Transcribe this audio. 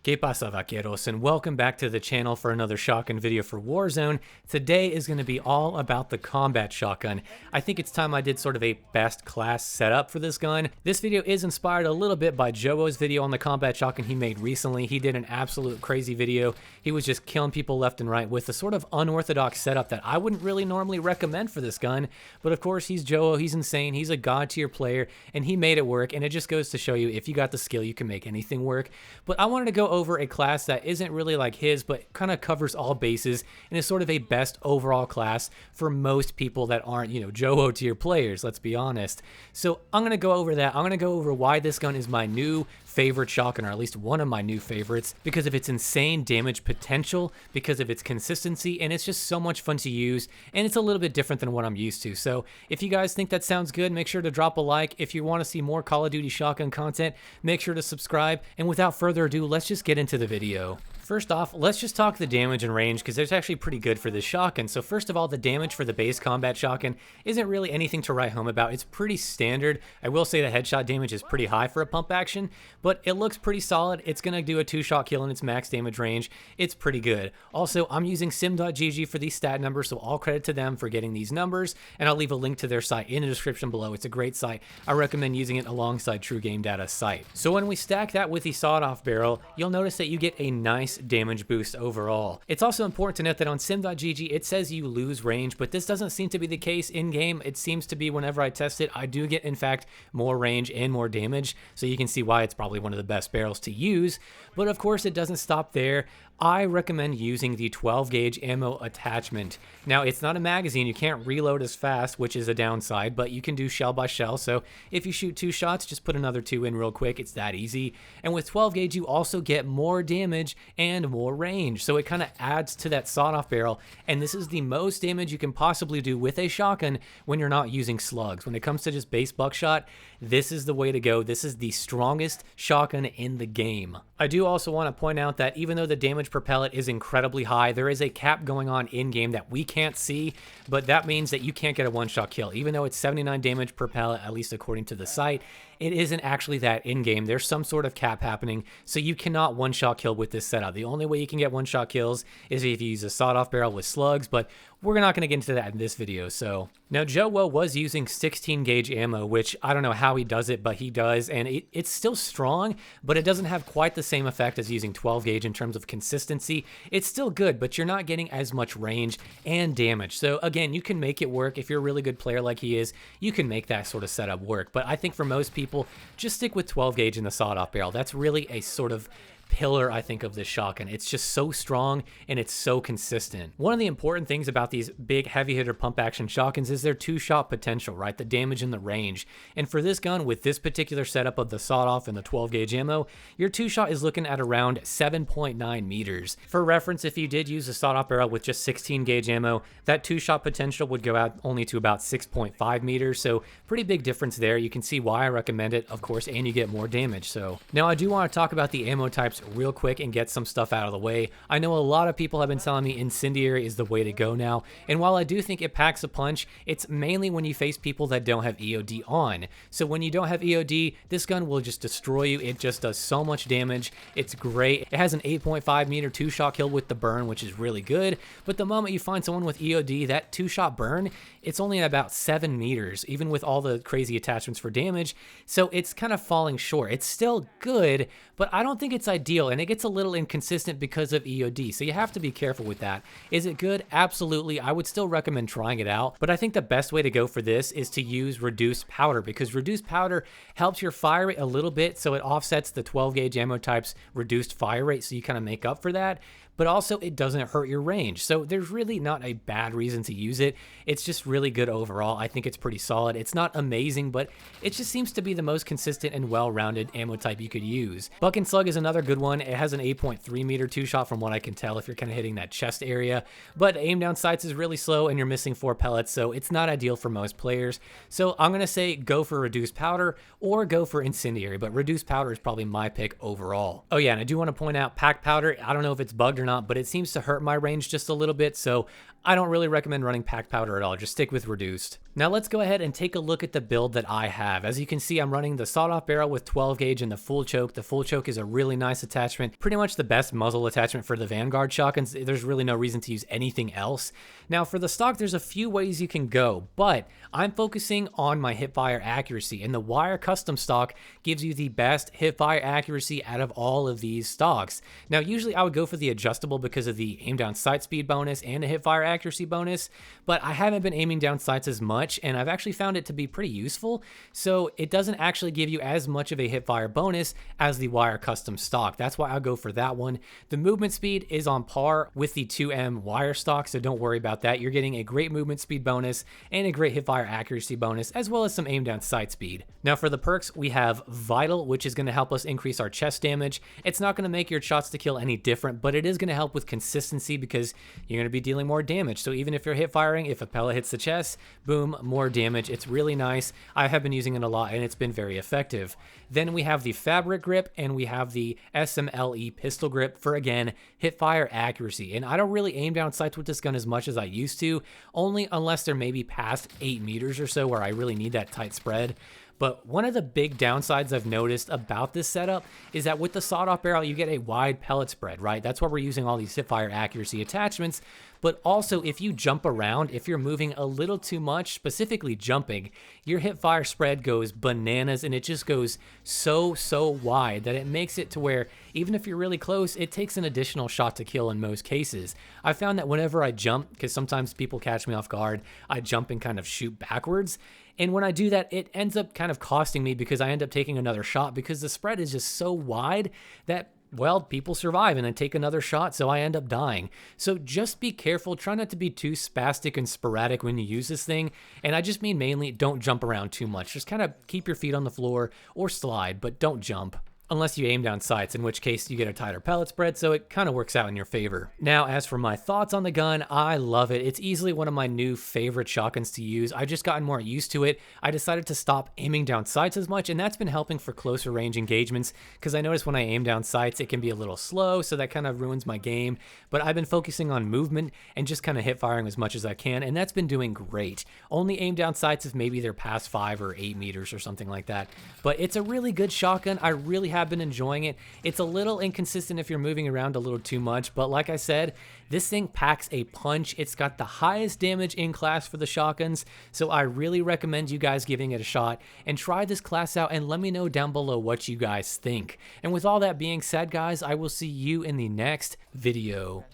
¿Qué pasa, vaqueros? And welcome back to the channel for another shotgun video for Warzone. Today is going to be all about the combat shotgun. I think it's time I did sort of a best class setup for this gun. This video is inspired a little bit by Joe's video on the combat shotgun he made recently. He did an absolute crazy video. He was just killing people left and right with a sort of unorthodox setup that I wouldn't really normally recommend for this gun. But of course, he's Joe, he's insane, he's a god tier player, and he made it work. And it just goes to show you, if you got the skill, you can make anything work. But I wanted to go over a class that isn't really like his, but kind of covers all bases and is sort of a best overall class for most people that aren't, Joe tier players, let's be honest. So I'm going to go over that. I'm going to go over why this gun is my new favorite shotgun, or at least one of my new favorites, because of its insane damage potential, because of its consistency, and it's just so much fun to use, and it's a little bit different than what I'm used to. So if you guys think that sounds good, make sure to drop a like. If you want to see more Call of Duty shotgun content, make sure to subscribe, and without further ado, let's just get into the video. First off, let's just talk the damage and range, because it's actually pretty good for this shotgun. So first of all, the damage for the base combat shotgun isn't really anything to write home about. It's pretty standard. I will say the headshot damage is pretty high for a pump action, but it looks pretty solid. It's going to do a 2-shot kill in its max damage range. It's pretty good. Also, I'm using sim.gg for these stat numbers, so all credit to them for getting these numbers, and I'll leave a link to their site in the description below. It's a great site. I recommend using it alongside TrueGameData's site. So when we stack that with the sawed-off barrel, you'll notice that you get a nice damage boost overall. It's also important to note that on sim.gg it says you lose range, but this doesn't seem to be the case in game. It seems to be whenever I test it, I do get in fact more range and more damage, so you can see why it's probably one of the best barrels to use. But of course it doesn't stop there. I recommend using the 12 gauge ammo attachment. Now, it's not a magazine, you can't reload as fast, which is a downside, but you can do shell by shell. So if you shoot 2 shots, just put another 2 in real quick. It's that easy. And with 12 gauge, you also get more damage and more range. So it kind of adds to that sawed-off barrel. And this is the most damage you can possibly do with a shotgun when you're not using slugs. When it comes to just base buckshot, this is the way to go. This is the strongest shotgun in the game. I do also want to point out that even though the damage per pellet is incredibly high, there is a cap going on in-game that we can't see, but that means that you can't get a one-shot kill. Even though it's 79 damage per pellet, at least according to the site, it isn't actually that in-game. There's some sort of cap happening, so you cannot one-shot kill with this setup. The only way you can get one-shot kills is if you use a sawed-off barrel with slugs, but we're not going to get into that in this video. So now Joe was using 16 gauge ammo, which I don't know how he does it, but he does, and it's still strong, but it doesn't have quite the same effect as using 12 gauge in terms of consistency. It's still good, but you're not getting as much range and damage. So again, you can make it work. If you're a really good player like he is, you can make that sort of setup work. But I think for most people, just stick with 12 gauge in the sawed-off barrel. That's really a sort of pillar, I think, of this shotgun. It's just so strong and it's so consistent. One of the important things about these big heavy hitter pump action shotguns is their 2-shot potential, right? The damage and the range. And for this gun, with this particular setup of the sawed-off and the 12 gauge ammo, your 2-shot is looking at around 7.9 meters. For reference, if you did use a sawed-off barrel with just 16 gauge ammo, that 2-shot potential would go out only to about 6.5 meters. So pretty big difference there. You can see why I recommend it, of course, and you get more damage. So now I do want to talk about the ammo types real quick and get some stuff out of the way. I know a lot of people have been telling me incendiary is the way to go now, and while I do think it packs a punch, it's mainly when you face people that don't have EOD on. So when you don't have EOD, this gun will just destroy you. It just does so much damage. It's great. It has an 8.5 meter 2-shot kill with the burn, which is really good, but the moment you find someone with EOD, that 2-shot burn, it's only at about 7 meters, even with all the crazy attachments for damage. So it's kind of falling short. It's still good, but I don't think it's ideal, and it gets a little inconsistent because of EOD, so you have to be careful with that. Is it good? Absolutely. I would still recommend trying it out, but I think the best way to go for this is to use reduced powder, because reduced powder helps your fire rate a little bit, so it offsets the 12 gauge ammo type's reduced fire rate, so you kind of make up for that. But also it doesn't hurt your range. So there's really not a bad reason to use it. It's just really good overall. I think it's pretty solid. It's not amazing, but it just seems to be the most consistent and well-rounded ammo type you could use. Buck and Slug is another good one. It has an 8.3 meter 2-shot from what I can tell if you're kind of hitting that chest area, but aim down sights is really slow and you're missing 4 pellets, so it's not ideal for most players. So I'm going to say go for reduced powder or go for incendiary, but reduced powder is probably my pick overall. Oh yeah, and I do want to point out pack powder. I don't know if it's bugged or not, but it seems to hurt my range just a little bit, so I don't really recommend running pack powder at all. Just stick with reduced. Now let's go ahead and take a look at the build that I have. As you can see, I'm running the sawed-off barrel with 12 gauge and the full choke. The full choke is a really nice attachment, pretty much the best muzzle attachment for the Vanguard shotguns. There's really no reason to use anything else. Now for the stock, there's a few ways you can go, but I'm focusing on my hipfire accuracy, and the wire custom stock gives you the best hipfire accuracy out of all of these stocks. Now usually I would go for the adjustable because of the aim down sight speed bonus and a hipfire accuracy bonus, but I haven't been aiming down sights as much, and I've actually found it to be pretty useful, so it doesn't actually give you as much of a hipfire bonus as the wire custom stock. That's why I'll go for that one. The movement speed is on par with the 2M wire stock, so don't worry about that. You're getting a great movement speed bonus and a great hipfire accuracy bonus, as well as some aim down sight speed. Now for the perks, we have Vital, which is going to help us increase our chest damage. It's not going to make your shots to kill any different, but it is going to help with consistency because you're going to be dealing more damage. So even if you're hip firing, if a pellet hits the chest, boom, more damage. It's really nice. I have been using it a lot and it's been very effective. Then we have the Fabric Grip and we have the SMLE Pistol Grip for, again, hipfire accuracy. And I don't really aim down sights with this gun as much as I used to, only unless they're maybe past 8 meters or so where I really need that tight spread. But one of the big downsides I've noticed about this setup is that with the sawed-off barrel, you get a wide pellet spread, right? That's why we're using all these hipfire accuracy attachments. But also, if you jump around, if you're moving a little too much, specifically jumping, your hipfire spread goes bananas, and it just goes so wide that it makes it to where even if you're really close, it takes an additional shot to kill in most cases. I found that whenever I jump, because sometimes people catch me off guard, I jump and kind of shoot backwards. And when I do that, it ends up kind of costing me because I end up taking another shot because the spread is just so wide that, well, people survive and then take another shot, so I end up dying. So just be careful. Try not to be too spastic and sporadic when you use this thing. And I just mean mainly don't jump around too much. Just kind of keep your feet on the floor or slide, but don't jump. Unless you aim down sights, in which case you get a tighter pellet spread, so it kind of works out in your favor. Now, as for my thoughts on the gun, I love it. It's easily one of my new favorite shotguns to use. I've just gotten more used to it. I decided to stop aiming down sights as much, and that's been helping for closer range engagements, because I notice when I aim down sights, it can be a little slow, so that kind of ruins my game. But I've been focusing on movement and just kind of hip firing as much as I can, and that's been doing great. Only aim down sights if maybe they're past 5 or 8 meters or something like that. But it's a really good shotgun. I really have been enjoying it. It's a little inconsistent if you're moving around a little too much, but like I said, this thing packs a punch. It's got the highest damage in class for the shotguns, so I really recommend you guys giving it a shot and try this class out and let me know down below what you guys think. And with all that being said, guys, I will see you in the next video.